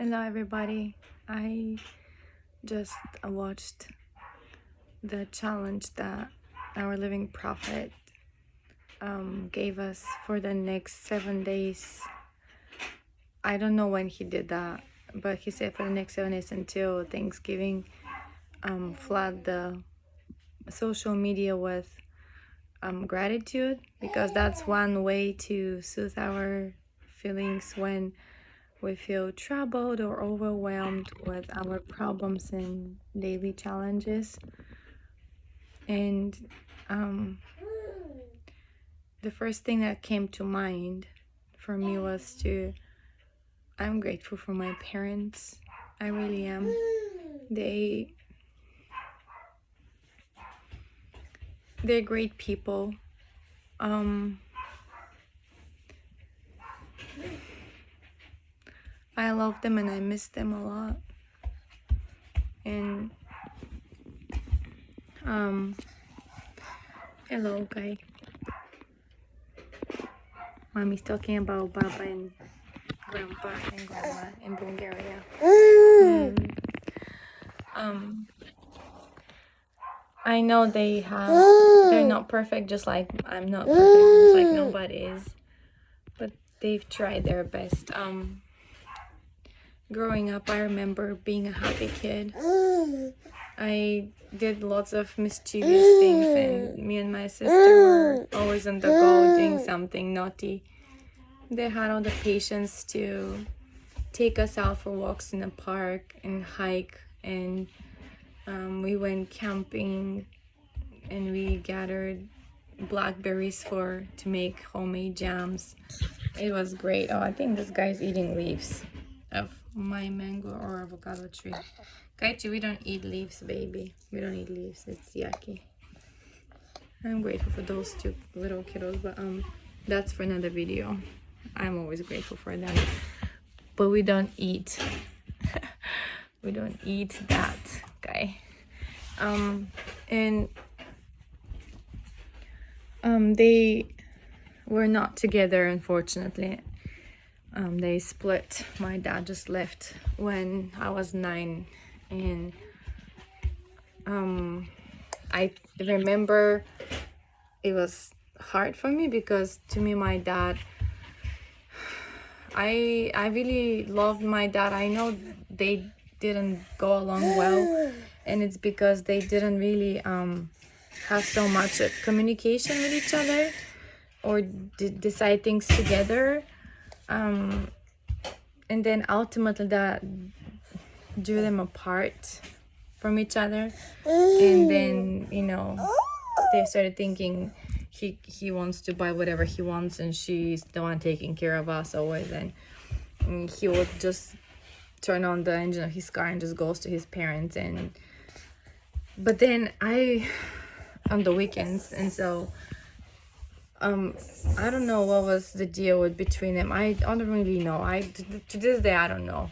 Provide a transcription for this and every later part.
Hello everybody. I just watched the challenge that our living prophet gave us for the next 7 days. I don't know when he did that, but he said for the next 7 days until Thanksgiving, flood the social media with gratitude, because that's one way to soothe our feelings when we feel troubled or overwhelmed with our problems and daily challenges. And the first thing that came to mind for me was I'm grateful for my parents. I really am. They're great people. I love them and I miss them a lot. And hello guy. Mommy's talking about Baba and Grandpa and Grandma in Bulgaria. I know they're not perfect, just like I'm not perfect, just like nobody is, but they've tried their best. Growing up, I remember being a happy kid. I did lots of mischievous things, and me and my sister were always on the go doing something naughty. They had all the patience to take us out for walks in the park and hike, and we went camping and we gathered blackberries to make homemade jams. It was great. Oh, I think this guy's eating leaves of my mango or avocado tree. Kaichi, we don't eat leaves, baby. We don't eat leaves. It's yucky. I'm grateful for those two little kiddos, but that's for another video. I'm always grateful for them, but we don't eat we don't eat that guy. And they were not together, unfortunately. They split. My dad just left when I was 9, and I remember it was hard for me because to me my dad, I really loved my dad. I know they didn't go along well, and it's because they didn't really have so much communication with each other or decide things together, and then ultimately that drew them apart from each other. And then, you know, they started thinking he wants to buy whatever he wants and she's the one taking care of us always, and he would just turn on the engine of his car and just goes to his parents. And but then on the weekends, and so I don't know what was the deal with between them. I don't really know. To this day I don't know,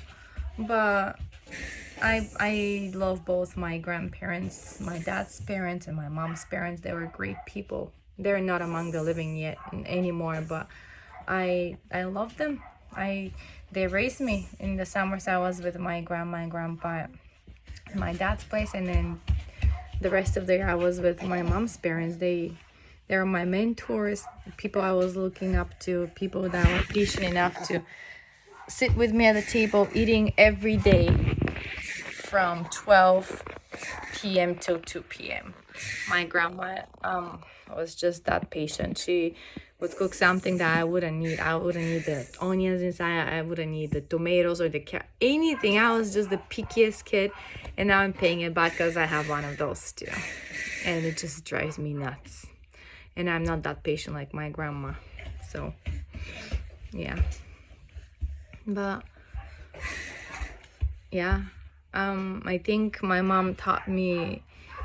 but I love both my grandparents, my dad's parents and my mom's parents. They were great people. They're not among the living yet anymore, but I love them. They raised me. In the summers I was with my grandma and grandpa at my dad's place, and then the rest of the year I was with my mom's parents. They were my mentors, people I was looking up to, people that were patient enough to sit with me at the table eating every day from 12 p.m. till 2 p.m. My grandma was just that patient. She would cook something that I wouldn't need. I wouldn't need the onions inside. I wouldn't need the tomatoes or the anything. I was just the pickiest kid, and now I'm paying it back because I have one of those too. And it just drives me nuts. And I'm not that patient like my grandma. So, yeah. But, yeah. I think my mom taught me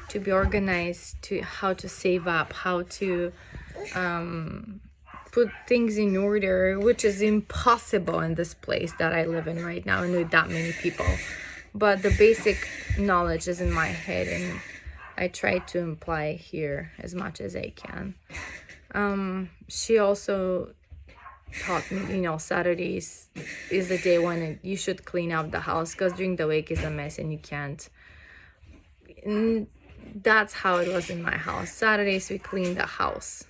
to be organized, to how to save up, how to put things in order, which is impossible in this place that I live in right now and with that many people. But the basic knowledge is in my head, and I try to imply here as much as I can. She also taught me, Saturdays is the day when you should clean up the house, because during the week is a mess and you can't. And that's how it was in my house. Saturdays we clean the house,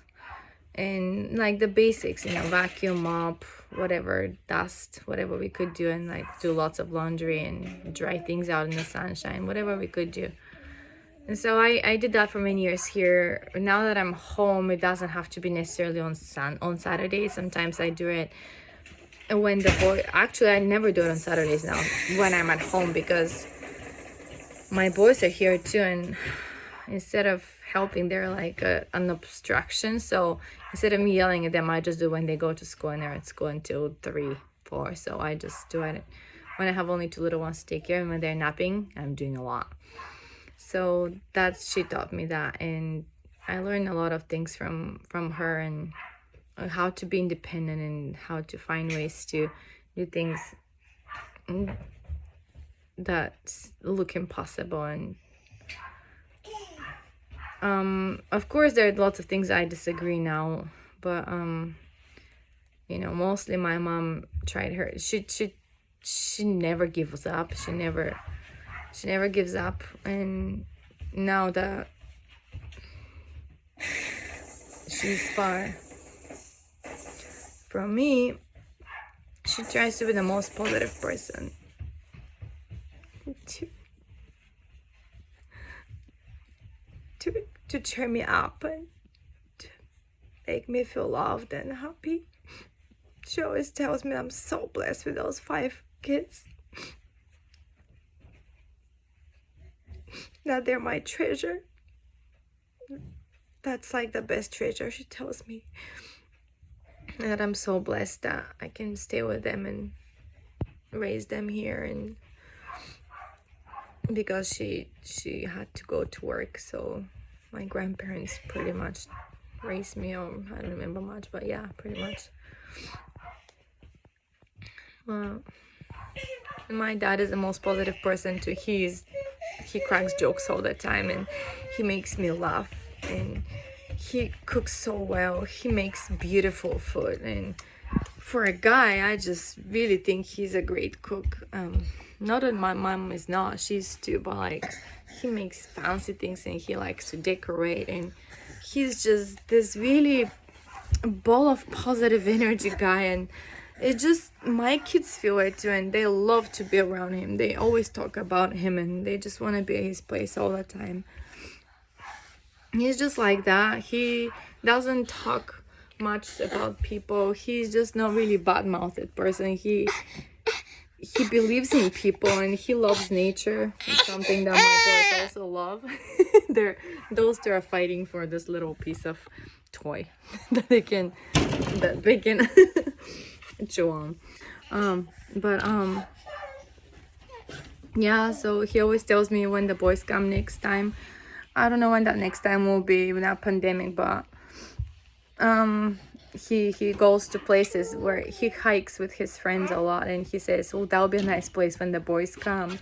and like the basics, vacuum, mop, whatever, dust, whatever we could do, and like do lots of laundry and dry things out in the sunshine, whatever we could do. And so I did that for many years here. Now that I'm home, it doesn't have to be necessarily on Saturdays. Sometimes I do it when actually I never do it on Saturdays now when I'm at home, because my boys are here too, and instead of helping, they're like an obstruction. So instead of me yelling at them, I just do when they go to school, and they're at school until 3, 4. So I just do it when I have only 2 little ones to take care of. When they're napping, I'm doing a lot. So she taught me that, and I learned a lot of things from her, and how to be independent and how to find ways to do things that look impossible. And of course there are lots of things I disagree now, but mostly my mom tried her. She never gives up. She never gives up. And now that she's far from me, she tries to be the most positive person to cheer me up and to make me feel loved and happy. She always tells me I'm so blessed with those 5 kids, that they're my treasure. That's like the best treasure, she tells me. And that I'm so blessed that I can stay with them and raise them here. And because she had to go to work, so my grandparents pretty much raised me, or I don't remember much, but yeah, pretty much. And my dad is the most positive person too. He cracks jokes all the time, and he makes me laugh, and he cooks so well. He makes beautiful food, and for a guy, I just really think he's a great cook. Not that my mom is not, she's too, but like he makes fancy things, and he likes to decorate, and he's just this really ball of positive energy guy. And it just, my kids feel it too, and they love to be around him. They always talk about him, and they just want to be at his place all the time. He's just like that. He doesn't talk much about people. He's just not really bad-mouthed person. He believes in people, and he loves nature. It's something that my boys also love. Those two are fighting for this little piece of toy that they can chew on. Yeah, so he always tells me when the boys come next time. I don't know when that next time will be with that pandemic, but he goes to places where he hikes with his friends a lot, and he says, oh, that'll be a nice place when the boys come,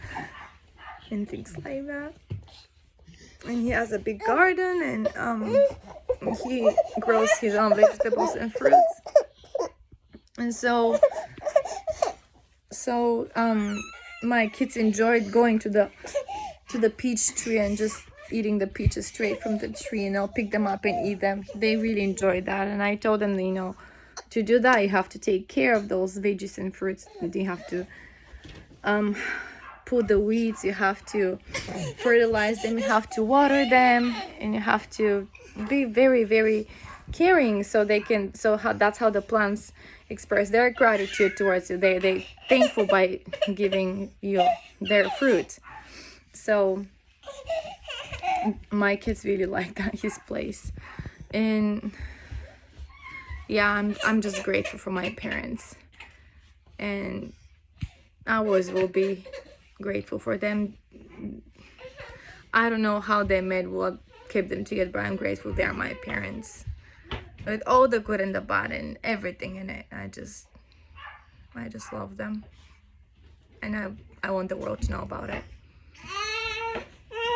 and things like that. And he has a big garden, and he grows his own vegetables and fruits. And so my kids enjoyed going to the peach tree and just eating the peaches straight from the tree, and I'll pick them up and eat them. They really enjoyed that. And I told them, to do that, you have to take care of those veggies and fruits. You have to pull the weeds, you have to fertilize them, you have to water them, and you have to be very, very caring, so that's how the plants express their gratitude towards you. They thankful by giving you their fruit. So my kids really like that, his place. And yeah, I'm just grateful for my parents, and I always will be grateful for them. I don't know how they met, what kept them together, but I'm grateful they're my parents, with all the good and the bad and everything in it. I just love them, and I want the world to know about it.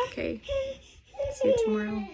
Okay, see you tomorrow.